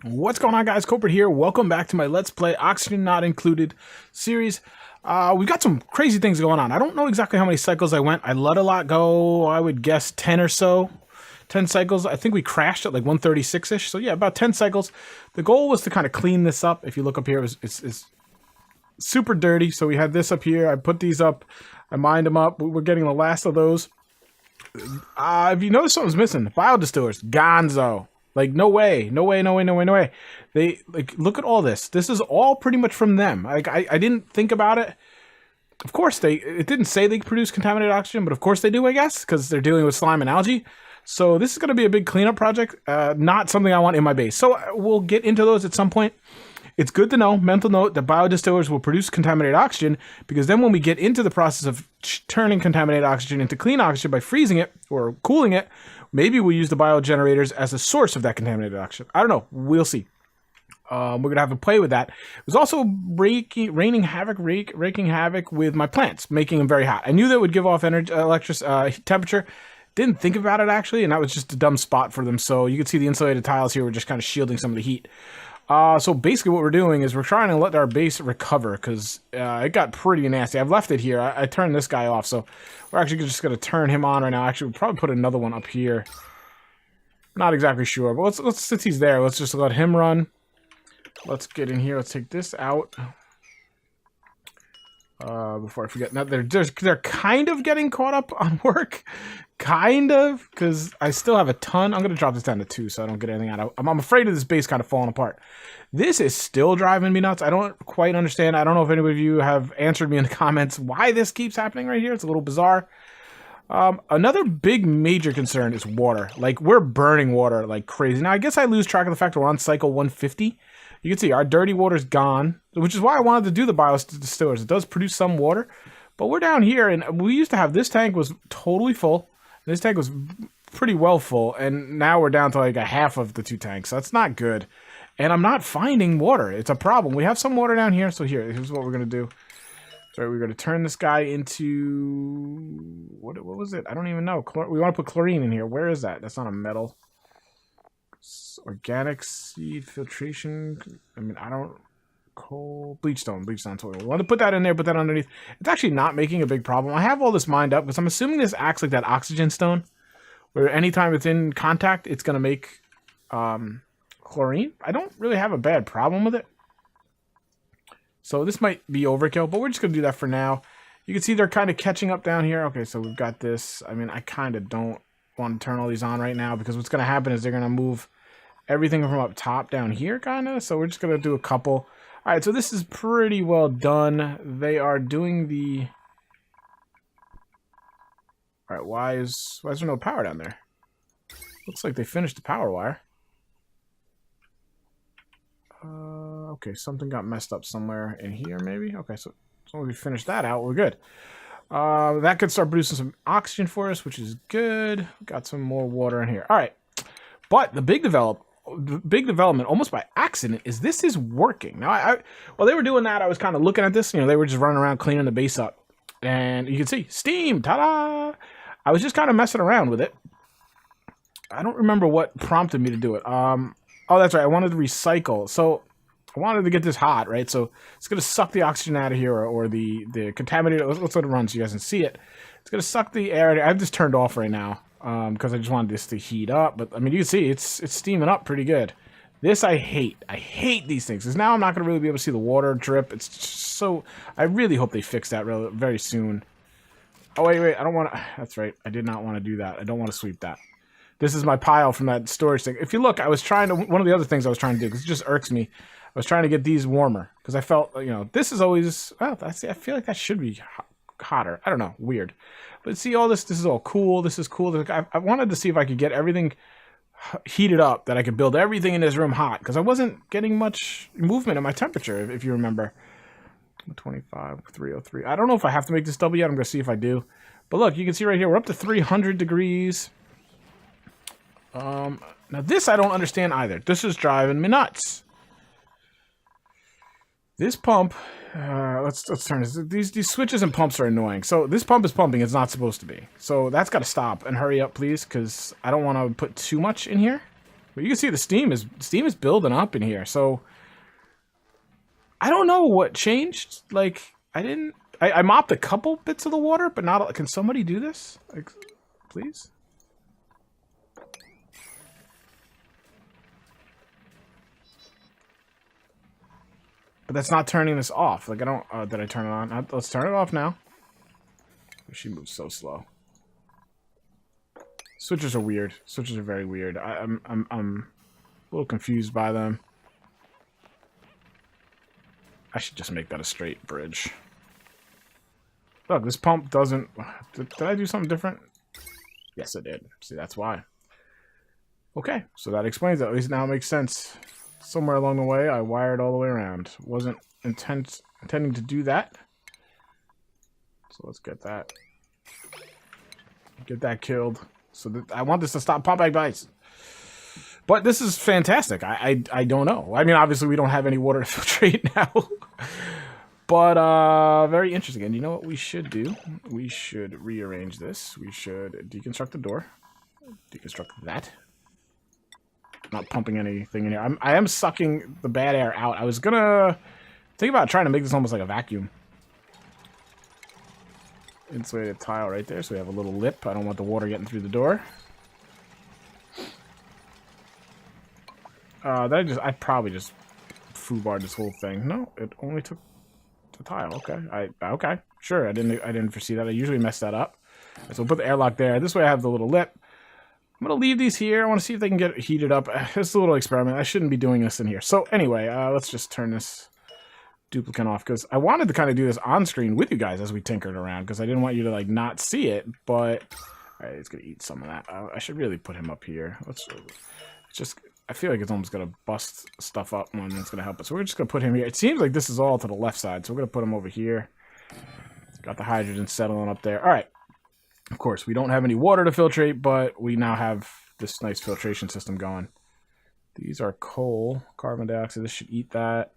What's going on, guys? Kulprit here. Welcome back to my Let's Play Oxygen Not Included series. We got some crazy things going on. I don't know exactly how many cycles I went. I let a lot go. I would guess 10 or so. 10 cycles. I think we crashed at like 136-ish. So yeah, about 10 cycles. The goal was to kind of clean this up. If you look up here, it's super dirty. So we had this up here. I put these up. I mined them up. We're getting the last of those. If you notice something's missing, biodistillers, gonzo. Like, no way, no way, no way, no way, no way. They, like, look at all this. This is all pretty much from them. Like, I didn't think about it. Of course, it didn't say they produce contaminated oxygen, but of course they do, I guess, because they're dealing with slime and algae. So this is going to be a big cleanup project, not something I want in my base. So we'll get into those at some point. It's good to know, mental note, that biodistillers will produce contaminated oxygen, because then when we get into the process of turning contaminated oxygen into clean oxygen by freezing it or cooling it, maybe we'll use the biogenerators as a source of that contaminated oxygen. I don't know. We'll see. We're going to have to play with that. It was also raking havoc with my plants, making them very hot. I knew that would give off energy, temperature. Didn't think about it, actually, and that was just a dumb spot for them. So you can see the insulated tiles here were just kind of shielding some of the heat. So basically what we're doing is we're trying to let our base recover, because it got pretty nasty. I've left it here. I turned this guy off, so we're actually just going to turn him on right now. Actually, we'll probably put another one up here. Not exactly sure, but let's since he's there, let's just let him run. Let's get in here. Let's take this out. Before I forget. Now, they're kind of getting caught up on work. Kind of, because I still have a ton. I'm going to drop this down to 2 so I don't get anything out. I'm afraid of this base kind of falling apart. This is still driving me nuts. I don't quite understand. I don't know if any of you have answered me in the comments why this keeps happening right here. It's a little bizarre. Another big major concern is water. Like, we're burning water like crazy. Now, I guess I lose track of the fact that we're on cycle 150. You can see our dirty water's gone, which is why I wanted to do the biodistillers. It does produce some water, but we're down here, and we used to have this tank was totally full. This tank was pretty well full, and now we're down to like a half of the 2 tanks. So that's not good, and I'm not finding water. It's a problem. We have some water down here, so here's what we're gonna do. So we're gonna turn this guy into what was it? I don't even know. We want to put chlorine in here. Where is that? That's not a metal. Organic seed filtration. I mean, I don't. Coal, bleachstone. So we want to put that in there, put that underneath. It's actually not making a big problem. I have all this mined up because I'm assuming this acts like that oxygen stone, where anytime it's in contact, it's going to make chlorine. I don't really have a bad problem with it. So this might be overkill, but we're just going to do that for now. You can see they're kind of catching up down here. Okay, so we've got this. I mean, I kind of don't want to turn all these on right now, because what's going to happen is they're going to move everything from up top down here, kind of. So we're just going to do a couple. All right, so this is pretty well done. They are doing the... All right, why is there no power down there? Looks like they finished the power wire. Okay, something got messed up somewhere in here, maybe? Okay, so as long as we finish that out, we're good. That could start producing some oxygen for us, which is good. Got some more water in here. All right, but the big development, almost by accident, is this is working. Now, while they were doing that, I was kind of looking at this. You know, they were just running around cleaning the base up. And you can see, steam, ta-da! I was just kind of messing around with it. I don't remember what prompted me to do it. Oh, that's right, I wanted to recycle. So, I wanted to get this hot, right? So, it's going to suck the oxygen out of here, or the contaminated... Let's let it run so you guys can see it. It's going to suck the air. I have this turned off right now, because I just wanted this to heat up. But, I mean, you can see it's steaming up pretty good. This I hate. I hate these things, because now I'm not going to really be able to see the water drip. It's just so... I really hope they fix that very soon. Oh, wait, I don't want to... That's right. I did not want to do that. I don't want to sweep that. This is my pile from that storage thing. If you look, I was trying to... One of the other things I was trying to do, because it just irks me, I was trying to get these warmer, because I felt, you know, this is always... Well, I feel like that should be hotter. I don't know. Weird. But see, all this is all cool. This is cool. I wanted to see if I could get everything heated up, that I could build everything in this room hot, because I wasn't getting much movement in my temperature, if you remember. 25, 303. I don't know if I have to make this double yet. I'm going to see if I do. But look, you can see right here, we're up to 300 degrees. Now this I don't understand either. This is driving me nuts. This pump, let's turn this. These switches and pumps are annoying. So this pump is pumping. It's not supposed to be. So that's got to stop and hurry up, please, because I don't want to put too much in here. But you can see the steam is building up in here. So I don't know what changed. Like I mopped a couple bits of the water, but not. Can somebody do this? Like, please. But that's not turning this off. Like I don't. Did I turn it on? Let's turn it off now. She moves so slow. Switches are weird. Switches are very weird. I'm a little confused by them. I should just make that a straight bridge. Look, this pump doesn't... Did I do something different? Yes, I did. See, that's why. Okay, so that explains it. At least now it makes sense. Somewhere along the way, I wired all the way around. Wasn't intending to do that. So let's get that. Get that killed. So that I want this to stop pumping ice. But this is fantastic. I don't know. I mean, obviously we don't have any water to filtrate now. But very interesting. And you know what we should do? We should rearrange this. We should deconstruct the door. Deconstruct that. Not pumping anything in here. I am sucking the bad air out. I was gonna think about trying to make this almost like a vacuum. Insulated tile right there, so we have a little lip. I don't want the water getting through the door. I probably just foobarred this whole thing. No, it only took the tile. Okay, okay, sure. I didn't foresee that. I usually mess that up. So we'll put the airlock there. This way I have the little lip. I'm gonna leave these here. I want to see if they can get heated up. It's a little experiment. I shouldn't be doing this in here. So anyway, let's just turn this duplicant off, because I wanted to kind of do this on screen with you guys as we tinkered around, because I didn't want you to like not see it. But all right, it's gonna eat some of that. I should really put him up here. Let's just. I feel like it's almost gonna bust stuff up and it's gonna help us. So we're just gonna put him here. It seems like this is all to the left side, so we're gonna put him over here. Got the hydrogen settling up there. All right. Of course, we don't have any water to filtrate, but we now have this nice filtration system going. These are coal, carbon dioxide. This should eat that.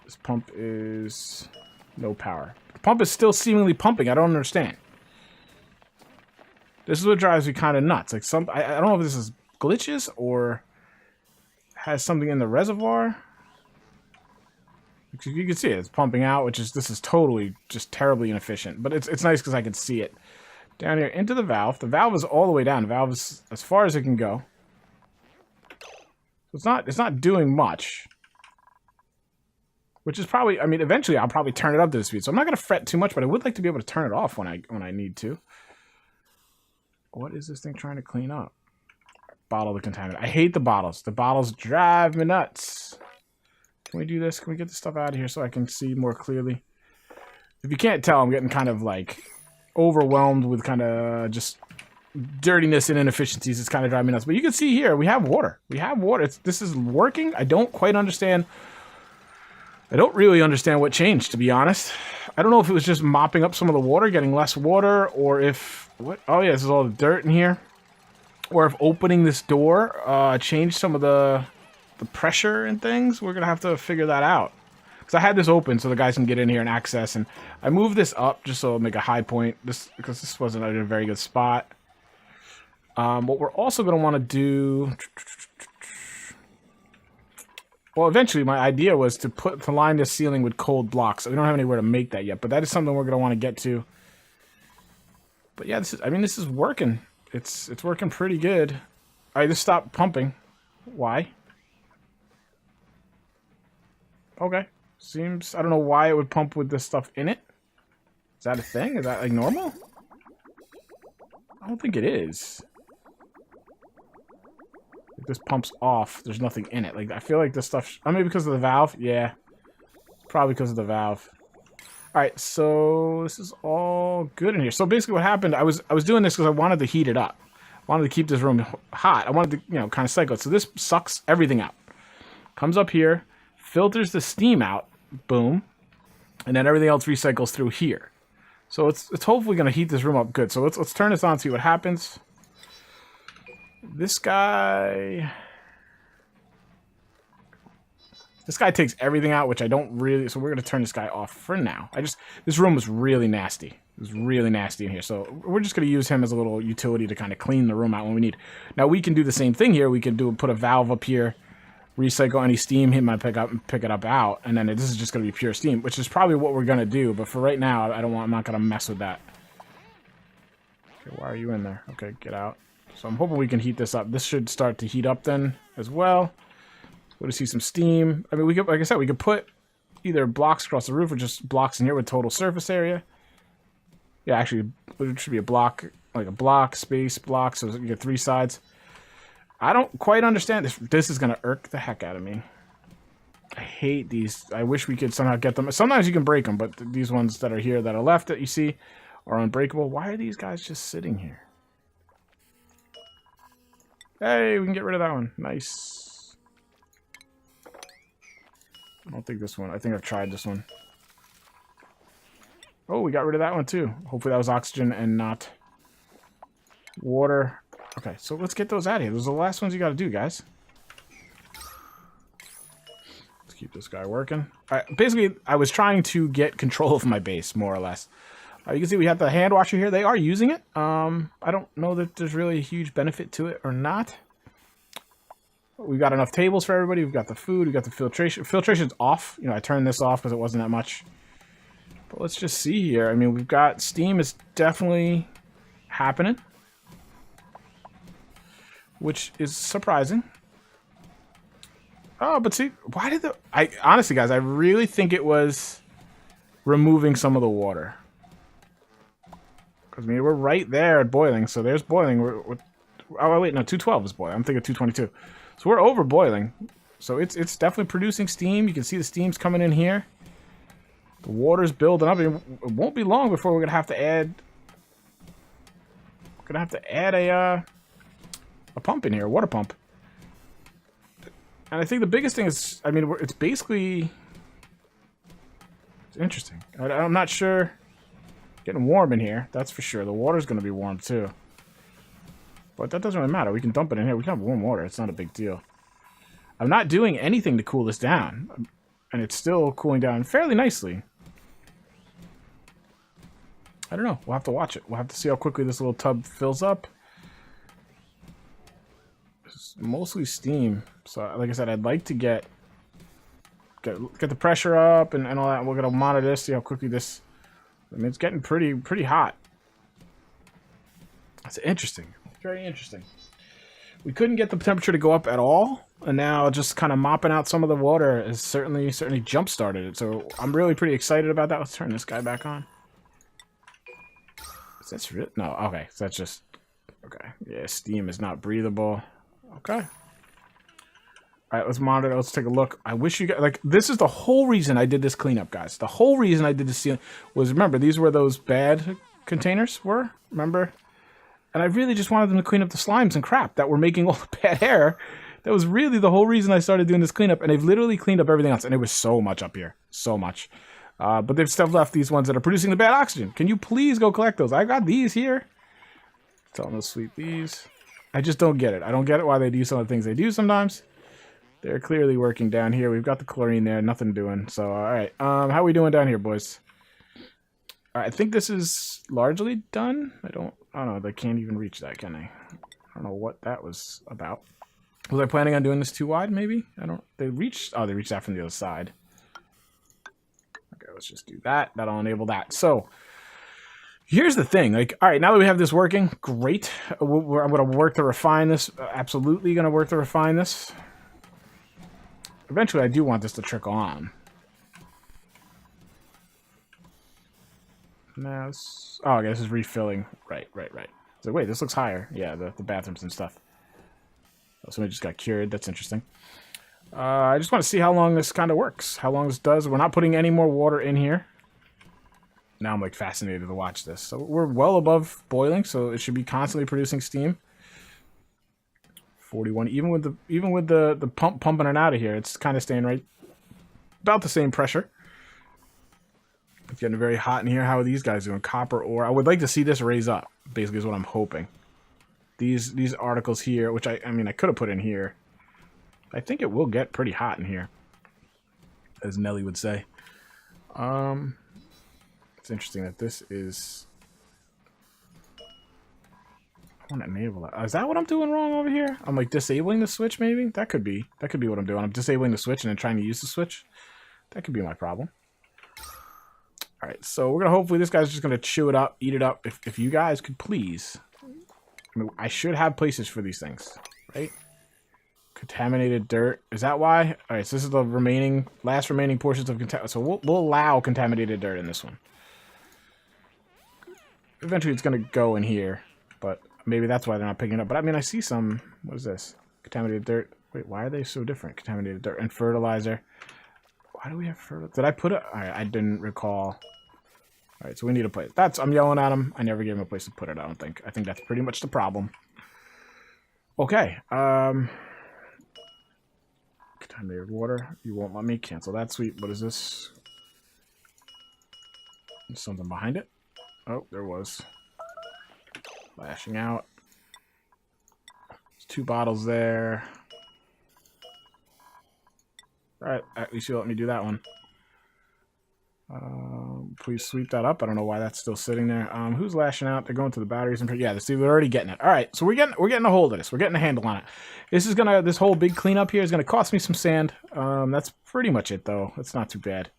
This pump is no power. The pump is still seemingly pumping. I don't understand. This is what drives me kind of nuts. Like I don't know if this is glitches or has something in the reservoir. You can see it. It's pumping out, this is totally just terribly inefficient. But it's nice because I can see it. Down here into the valve. The valve is all the way down. The valve is as far as it can go. So it's not doing much. Which is probably, I mean, eventually I'll probably turn it up to the speed. So I'm not going to fret too much, but I would like to be able to turn it off when I need to. What is this thing trying to clean up? Bottle the contaminant. I hate the bottles. The bottles drive me nuts. Can we do this? Can we get this stuff out of here so I can see more clearly? If you can't tell, I'm getting kind of like overwhelmed with kind of just dirtiness and inefficiencies. It's kind of driving me nuts. But you can see here, we have water. We have water. This is working. I don't quite understand. I don't really understand what changed, to be honest. I don't know if it was just mopping up some of the water, getting less water, or if... What? Oh, yeah, this is all the dirt in here. Or if opening this door changed some of the pressure and things. We're going to have to figure that out. Because I had this open so the guys can get in here and access. And I moved this up just so it'll make a high point. Because this wasn't in a very good spot. What we're also going to want to do... Well, eventually my idea was to line this ceiling with cold blocks. We don't have anywhere to make that yet, but that is something we're going to want to get to. But yeah, this is working. It's working pretty good. I just stopped pumping. Why? Okay. Seems, I don't know why it would pump with this stuff in it. Is that a thing? Is that like normal? I don't think it is. If this pumps off, there's nothing in it. Like, I feel like this stuff... I mean, because of the valve? Yeah. Probably because of the valve. Alright, so this is all good in here. So basically what happened, I was doing this because I wanted to heat it up. I wanted to keep this room hot. I wanted to, kind of cycle it. So this sucks everything out. Comes up here, filters the steam out, boom, and then everything else recycles through here. So it's hopefully going to heat this room up good. So let's turn this on and see what happens. This guy This guy takes everything out, which I don't really... So we're going to turn this guy off for now. This room was really nasty. It was really nasty in here. So we're just going to use him as a little utility to kind of clean the room out when we need. Now we can do the same thing here. We can put a valve up here, recycle any steam he might pick it up out, and then this is just going to be pure steam, which is probably what we're going to do. But for right now, I'm not going to mess with that. Okay, why are you in there? Okay, get out. So I'm hoping we can heat this up. This should start to heat up then as well. We'll see some steam. I mean, we could, like I said, we could put either blocks across the roof or just blocks in here with total surface area. Yeah, actually, it should be a block, like a block, space, block, so you get 3 sides. I don't quite understand this. This is going to irk the heck out of me. I hate these. I wish we could somehow get them. Sometimes you can break them, but these ones that are here that are left that you see are unbreakable. Why are these guys just sitting here? Hey, we can get rid of that one. Nice. I don't think this one. I think I've tried this one. Oh, we got rid of that one too. Hopefully that was oxygen and not water. Okay, so let's get those out of here. Those are the last ones you got to do, guys. Let's keep this guy working. All right, basically, I was trying to get control of my base, more or less. You can see we have the hand washer here. They are using it. I don't know that there's really a huge benefit to it or not. We've got enough tables for everybody. We've got the food. We've got the filtration. Filtration's off. You know, I turned this off because it wasn't that much. But let's just see here. I mean, we've got steam is definitely happening, which is surprising. Oh, but see, why did honestly, guys, I really think it was removing some of the water. Because, I mean, we're right there at boiling, so there's boiling. Oh, wait, no, 212 is boiling. I'm thinking 222. So we're over boiling. So it's definitely producing steam. You can see the steam's coming in here. The water's building up. It won't be long before we're going to have to add... We're going to have to add a pump in here, a water pump. And I think the biggest thing is, I mean, it's basically... It's interesting. I'm not sure... Getting warm in here, that's for sure. The water's going to be warm, too. But that doesn't really matter. We can dump it in here. We can have warm water. It's not a big deal. I'm not doing anything to cool this down. And it's still cooling down fairly nicely. I don't know. We'll have to watch it. We'll have to see how quickly this little tub fills up. It's mostly steam. So, like I said, I'd like to get the pressure up and all that. We're going to monitor this, see how quickly this... I mean, it's getting pretty hot. That's interesting. Very interesting. We couldn't get the temperature to go up at all, and now just kind of mopping out some of the water has certainly jump-started it. So I'm really pretty excited about that. Let's turn this guy back on. Is that real? No, okay. So that's just... Okay. Yeah, steam is not breathable. Okay. All right, let's monitor. Let's take a look. I wish you guys... Like, this is the whole reason I did this cleanup, guys. The whole reason I did this was, remember, these were those bad containers were? Remember? And I really just wanted them to clean up the slimes and crap that were making all the bad air. That was really the whole reason I started doing this cleanup. And they've literally cleaned up everything else. And it was so much up here. So much. But they've still left these ones that are producing the bad oxygen. Can you please go collect those? I got these here. Tell them to sweep these. I just don't get it. I don't get it why they do some of the things they do sometimes. They're clearly working down here. We've got the chlorine there. Nothing doing. So, all right. How are we doing down here, boys? All right, I think this is largely done. I don't know. They can't even reach that, can they? I don't know what that was about. Was I planning on doing this too wide, maybe? They reached... Oh, they reached out from the other side. Okay, let's just do that. That'll enable that. So, here's the thing. Like, all right, now that we have this working, great. I'm going to work to refine this. Absolutely going to work to refine this. Eventually, I do want this to trickle on. Now, oh, okay, this is refilling. Right. So wait, this looks higher. Yeah, the bathrooms and stuff. Oh, somebody just got cured. That's interesting. I just want to see how long this kind of works. How long this does. We're not putting any more water in here. Now I'm like fascinated to watch this. So we're well above boiling, so it should be constantly producing steam. 41. Even with the pump pumping it out of here, it's kind of staying right about the same pressure. It's getting very hot in here. How are these guys doing? Copper ore. I would like to see this raise up. Basically, is what I'm hoping. These articles here, which I mean I could have put in here. I think it will get pretty hot in here. as Nelly would say. It's interesting that this is... I want to enable that. Is that what I'm doing wrong over here? I'm like disabling the switch, maybe? That could be. That could be what I'm doing. I'm disabling the switch and then trying to use the switch. That could be my problem. Alright, so we're going to hopefully this guy's just going to chew it up, eat it up. If you guys could please... I mean, I should have places for these things, right? Contaminated dirt. Is that why? Alright, so this is the last remaining portions of... So we'll allow contaminated dirt in this one. Eventually it's going to go in here, but... Maybe that's why they're not picking it up. But I mean, I see some... What is this? Contaminated dirt. Wait, why are they so different? Contaminated dirt and fertilizer. Why do we have fertilizer? Did I put it? Alright, I didn't recall. Alright, so we need a place. I'm yelling at him. I never gave him a place to put it, I don't think. I think that's pretty much the problem. Okay. Contaminated water. You won't let me cancel that. Sweet. What is this? There's something behind it. Oh, there was. Flashing out. There's 2 bottles there. Alright, at least you let me do that one. Please sweep that up. I don't know why that's still sitting there. Who's lashing out? They're going to the batteries. Yeah, see, we're already getting it. Alright, so we're getting a hold of this. We're getting a handle on it. This whole big cleanup here is gonna cost me some sand. That's pretty much it though. It's not too bad.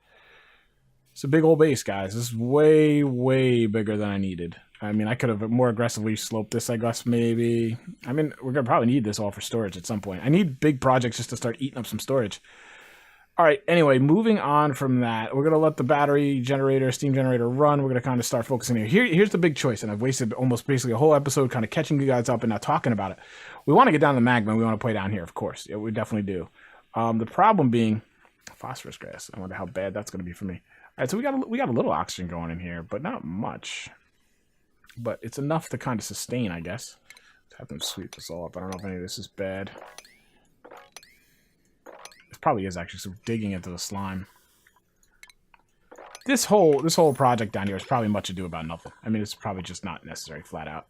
It's a big old base, guys. This is way, way bigger than I needed. I mean, I could have more aggressively sloped this, I guess, maybe. I mean, we're going to probably need this all for storage at some point. I need big projects just to start eating up some storage. All right, anyway, moving on from that, we're going to let the battery generator, steam generator run. We're going to kind of start focusing here. Here's the big choice, and I've wasted almost basically a whole episode kind of catching you guys up and not talking about it. We want to get down the magma. We want to play down here, of course. Yeah, we definitely do. The problem being phosphorus grass. I wonder how bad that's going to be for me. All right, so we got a little oxygen going in here, but not much. But it's enough to kind of sustain, I guess. Let's have them sweep this all up. I don't know if any of this is bad. It probably is actually, so digging into the slime. This whole project down here is probably much ado about nothing. I mean, it's probably just not necessary, flat out.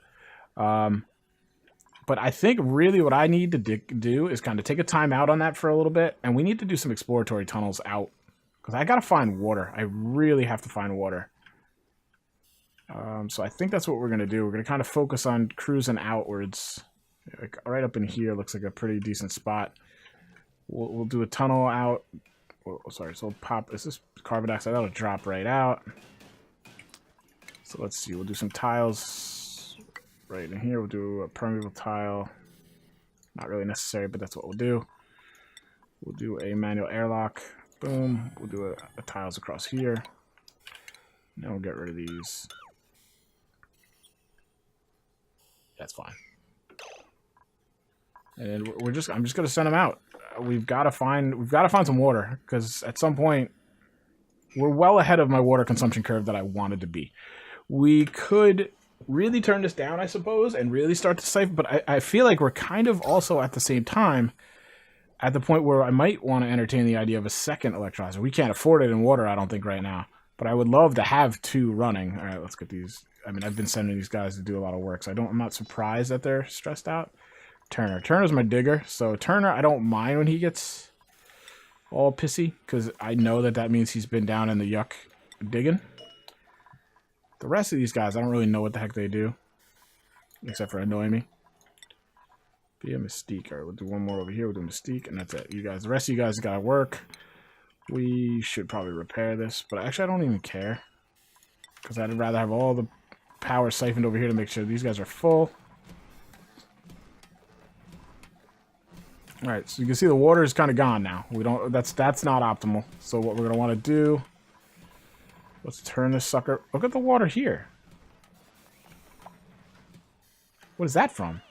But I think really what I need to do is kind of take a time out on that for a little bit. And we need to do some exploratory tunnels out. Because I got to find water. I really have to find water. So I think that's what we're going to do. We're going to kind of focus on cruising outwards. Like right up in here looks like a pretty decent spot. We'll do a tunnel out. Oh, sorry, so we'll pop. Is this carbon dioxide? That'll drop right out. So let's see. We'll do some tiles right in here. We'll do a permeable tile. Not really necessary, but that's what we'll do. We'll do a manual airlock. Boom. We'll do a tiles across here. Now we'll get rid of these. That's fine. And I'm just gonna send them out. We've got to find some water, because at some point we're well ahead of my water consumption curve that I wanted to be. We could really turn this down, I suppose, and really start to siphon, but I feel like we're kind of also at the same time at the point where I might want to entertain the idea of a second electrolyzer. We can't afford it in water, I don't think, right now. But I would love to have 2 running. All right, let's get these. I mean, I've been sending these guys to do a lot of work, so I'm not surprised that they're stressed out. Turner's my digger, so Turner, I don't mind when he gets all pissy, because I know that means he's been down in the yuck digging. The rest of these guys, I don't really know what the heck they do, except for annoying me. Be a Mystique. All right, we'll do one more over here. We'll do Mystique, and that's it. You guys, the rest of you guys gotta work. We should probably repair this, but actually I don't even care, because I'd rather have all the power siphoned over here to make sure these guys are full. All right, so you can see the water is kind of gone now. That's not optimal. So what we're gonna want to do? Let's turn this sucker. Look at the water here. What is that from?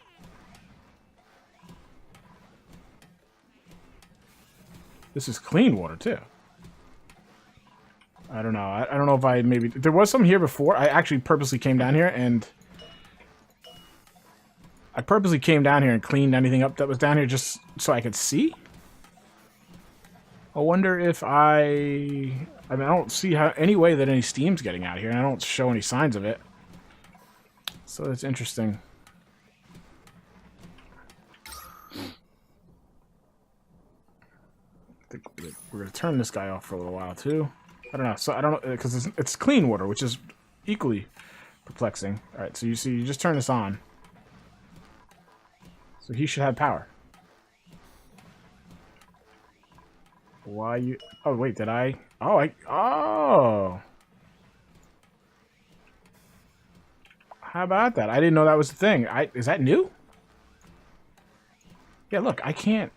This is clean water too. I don't know. I don't know if I maybe... There was some here before. I actually purposely came down here and... cleaned anything up that was down here just so I could see. I wonder if I mean, I don't see any way that any steam's getting out here, and I don't show any signs of it. So it's interesting. think we're gonna turn this guy off for a little while too. I don't know. So I don't know because it's clean water, which is equally perplexing. All right, so you see, you just turn this on, so he should have power. Why you? Oh wait, did I? Oh, oh. How about that? I didn't know that was the thing. Is that new? Yeah, look, I can't.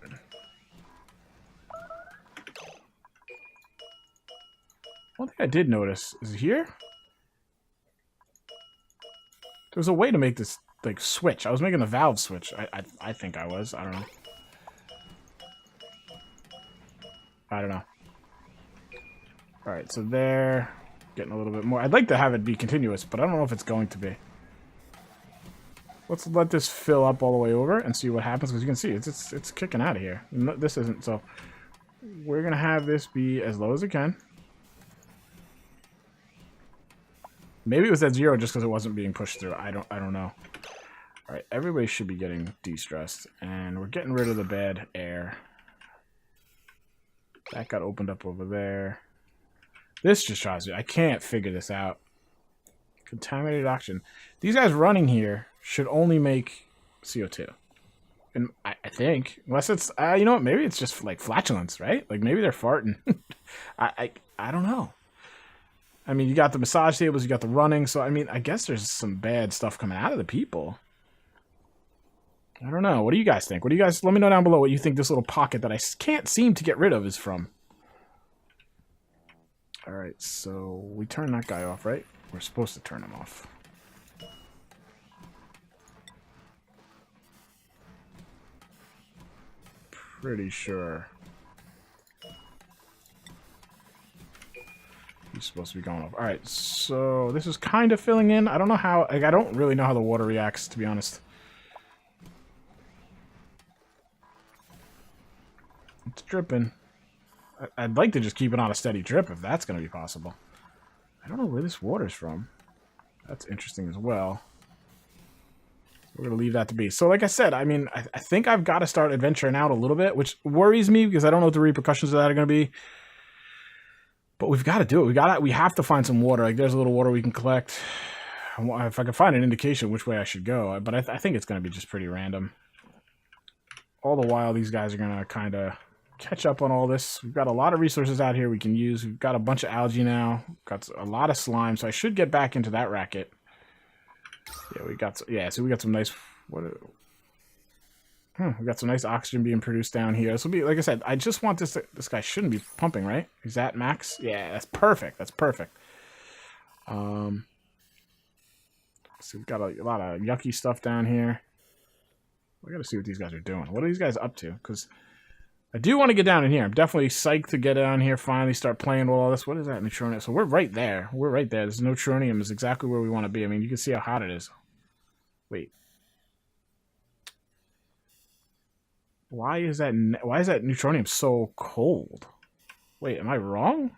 One thing I did notice is here. There's a way to make this like switch. I was making a valve switch. I think I was. I don't know. I don't know. All right, so there, getting a little bit more. I'd like to have it be continuous, but I don't know if it's going to be. Let's let this fill up all the way over and see what happens, because you can see it's kicking out of here. No, this isn't, so we're gonna have this be as low as it can. Maybe it was at 0 just because it wasn't being pushed through. I don't know. All right, everybody should be getting de-stressed, and we're getting rid of the bad air. That got opened up over there. This just tries to. I can't figure this out. Contaminated oxygen. These guys running here should only make CO2. And I think, unless it's, you know what, maybe it's just like flatulence, right? Like maybe they're farting. I don't know. I mean, you got the massage tables, you got the running, so I mean, I guess there's some bad stuff coming out of the people. I don't know. What do you guys think? What do you guys, let me know down below what you think this little pocket that I can't seem to get rid of is from. Alright, so we turn that guy off, right? We're supposed to turn him off. Pretty sure he's supposed to be going off. Alright, so this is kind of filling in. I don't know how, like, I don't really know how the water reacts, to be honest. It's dripping. I'd like to just keep it on a steady drip if that's going to be possible. I don't know where this water's from. That's interesting as well. We're going to leave that to be. So like I said, I mean, I think I've got to start adventuring out a little bit, which worries me because I don't know what the repercussions of that are going to be. But we've got to do it. We have to find some water. Like there's a little water we can collect. If I can find an indication which way I should go. But I think it's going to be just pretty random. All the while, these guys are going to kind of catch up on all this. We've got a lot of resources out here we can use. We've got a bunch of algae now. Got a lot of slime, so I should get back into that racket. Yeah, we got some nice. We got some nice oxygen being produced down here. This will be, like I said, I just want this. This guy shouldn't be pumping, right? Is that max? Yeah, that's perfect. That's perfect. So we've got a lot of yucky stuff down here. We got to see what these guys are doing. What are these guys up to? Because I do want to get down in here. I'm definitely psyched to get down here, finally start playing with all this. What is that, neutronium? So we're right there. We're right there. This neutronium is exactly where we want to be. I mean, you can see how hot it is. Wait. Why is that neutronium so cold? Wait, am I wrong?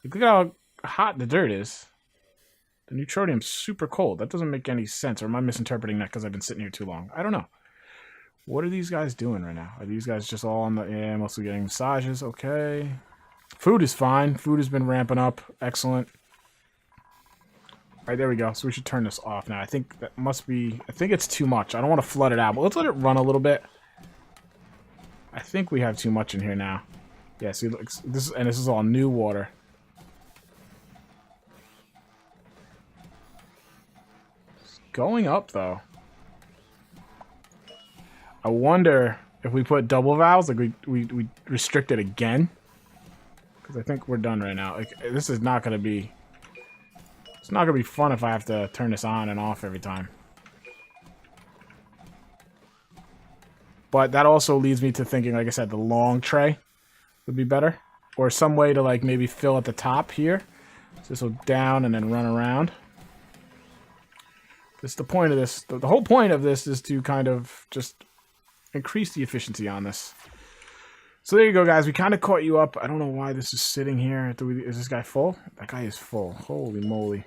Look at how hot the dirt is. The neutronium's super cold. That doesn't make any sense. Or am I misinterpreting that because I've been sitting here too long? I don't know. What are these guys doing right now? Are these guys just all on the... Yeah, mostly getting massages. Okay. Food is fine. Food has been ramping up. Excellent. All right, there we go. So we should turn this off now. I think that must be... I think it's too much. I don't want to flood it out, but let's let it run a little bit. I think we have too much in here now. Yeah, see, look, this is all new water. It's going up, though. I wonder if we put double valves, like we restrict it again. Because I think we're done right now. Like this is not gonna be. It's not gonna be fun if I have to turn this on and off every time. But that also leads me to thinking, like I said, the long tray would be better, or some way to like maybe fill at the top here. So this will down and then run around. That's the point of this. The whole point of this is to kind of just increase the efficiency on this. So there you go, guys. We kind of caught you up. I don't know why this is sitting here. Is this guy full? That guy is full. Holy moly.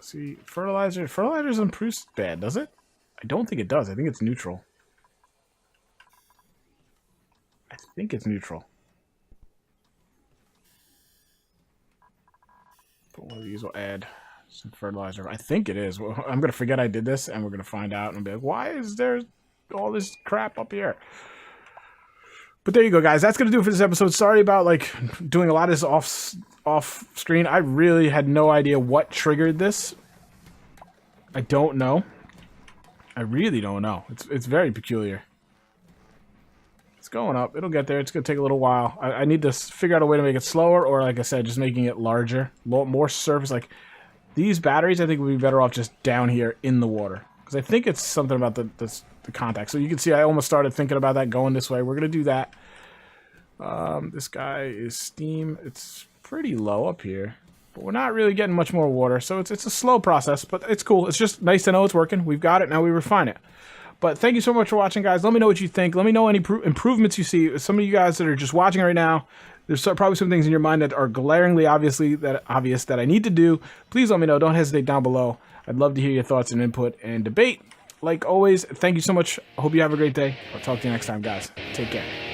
See, fertilizer. Fertilizer doesn't produce bad, does it? I don't think it does. I think it's neutral. I think it's neutral. But one of these will add some fertilizer. I think it is. Well, I'm going to forget I did this, and we're going to find out and be like, why is there all this crap up here? But there you go, guys. That's going to do it for this episode. Sorry about, like, doing a lot of this off screen. I really had no idea what triggered this. I don't know. I really don't know. It's very peculiar. It's going up. It'll get there. It's going to take a little while. I need to figure out a way to make it slower, or like I said, just making it larger. More surface. Like, these batteries, I think, would be better off just down here in the water. Because I think it's something about the contact. So you can see I almost started thinking about that going this way. We're going to do that. This guy is steam. It's pretty low up here. But we're not really getting much more water. So it's a slow process, but it's cool. It's just nice to know it's working. We've got it. Now we refine it. But thank you so much for watching, guys. Let me know what you think. Let me know any improvements you see. Some of you guys that are just watching right now, there's probably some things in your mind that are glaringly obvious that I need to do. Please let me know. Don't hesitate down below. I'd love to hear your thoughts and input and debate. Like always, thank you so much. I hope you have a great day. I'll talk to you next time, guys. Take care.